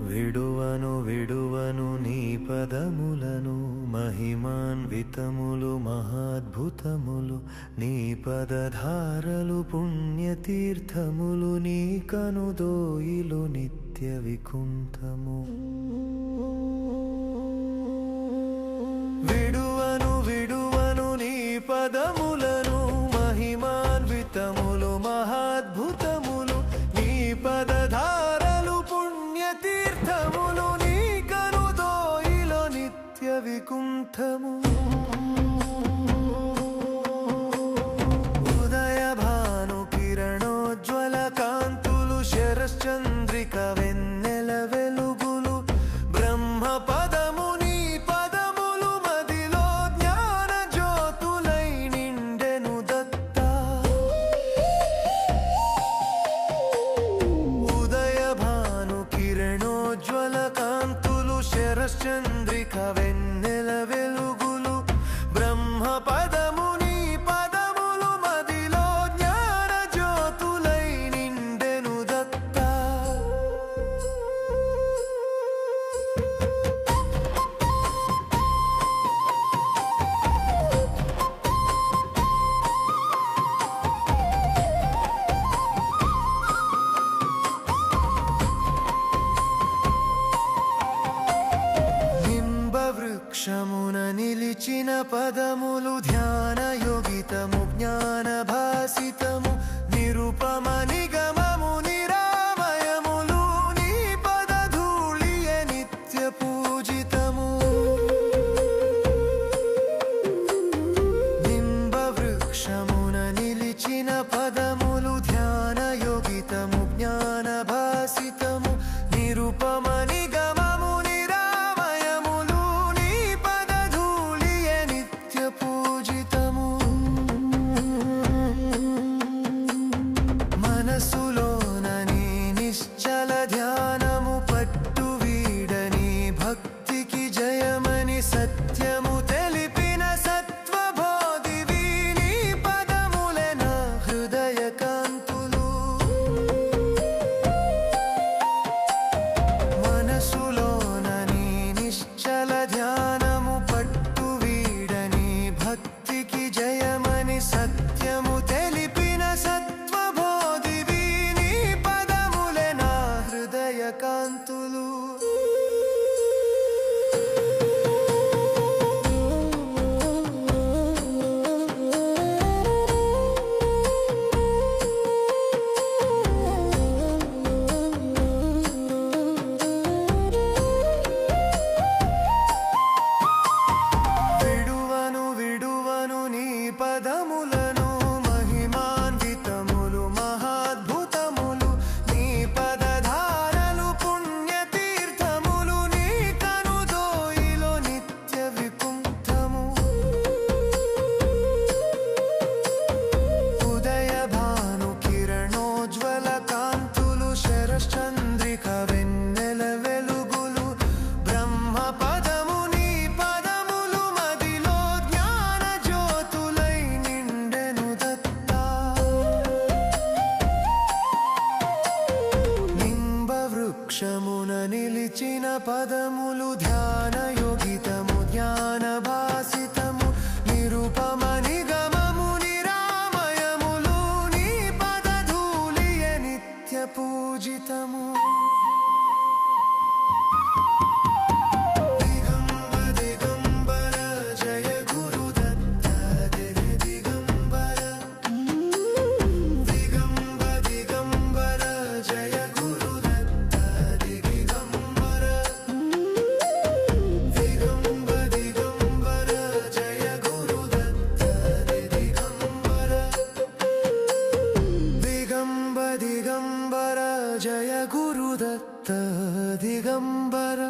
విడువను విడువను నీ పదములను మహిమాన్వితములు మహాద్భుతములు నీ పదధారలు పుణ్యతీర్థములు నీ కనుదోయిలు నిత్య వికుంఠము విడువను విడువను నీ పదములను మహిమాన్వితములు మహాద్భుతములు నీ పదధారలు పుణ్యతీర్థములు నీ కనుదోయిలో నిత్య వికుంఠము ఉదయ భాను కిరణోజ్వల కాంతులు శరశ్చంద్రిక వెన్నెల వెలుగులు బ్రహ్మ పదము నీ పదములు మదిలో జ్ఞాన జ్యోతులై నిండెను దత్తా ఉదయ భాను కిరణోజ్వల కాంతులు శరశ్చంద్రిక వెన్నెల వెలుగులు బ్రహ్మ పదము నీ పదములు మదిలో జ్ఞాన జ్యోతులై నిండెను దత్తా వృక్షమున నిలిచిన పదములు ధ్యాన యోగితము జ్ఞాన భాసితము నిరుపమ నిగమము నిరామయములు నీ పదధూళియ నిత్య పూజితము నింబ వృక్షమున నిలిచిన పదములు ధ్యాన యోగితము జ్ఞాన భాసితము నిరుపమ నిగమము మనసులోనని నిశ్చల ధ్యానము పట్టు వీడని భక్తికి జయమని సత్యము తెలిపిన సత్వబోధివి నీ పదములే నా హృదయ కాంతులు మనసులోనని నిశ్చల ధ్యానము పట్టు వీడని భక్తికి జయమని సత్యము తెలిపిన సత్వబోధివి నీ పదములే నా హృదయ కాంతులు విడువను విడువను నీ పదములను మహిమాన్వితములు మహాద్భుతములు నీ పదధారలు పుణ్యతీర్థములు నీ కనుదోయిలో నిత్య వికుంఠము ఉదయ భాను కిరణోజ్వల కాంతులు శరశ్చంద్రిక వెన్నెల వెలుగులు బ్రహ్మ పదము నీ పదములు మదిలో జ్ఞాన జ్యోతులై నిండెను దత్తా నింబ వృక్షమున నిలిచిన పదములు ధ్యాన యోగితము జ్ఞాన భాసితము నిరుపమ నిగమము నిరామయములు నీ పదధూళియ నిత్య పూజితము దిగంబ దిగంబర జయ గురుదత్త దిగంబర దిగంబ దిగంబర జయ గురుదత్త దిగంబర దిగంబ దిగంబర జయ గురుదత్త దిగంబర దిగంబ దిగంబర జయ గురుదత్త దిగంబర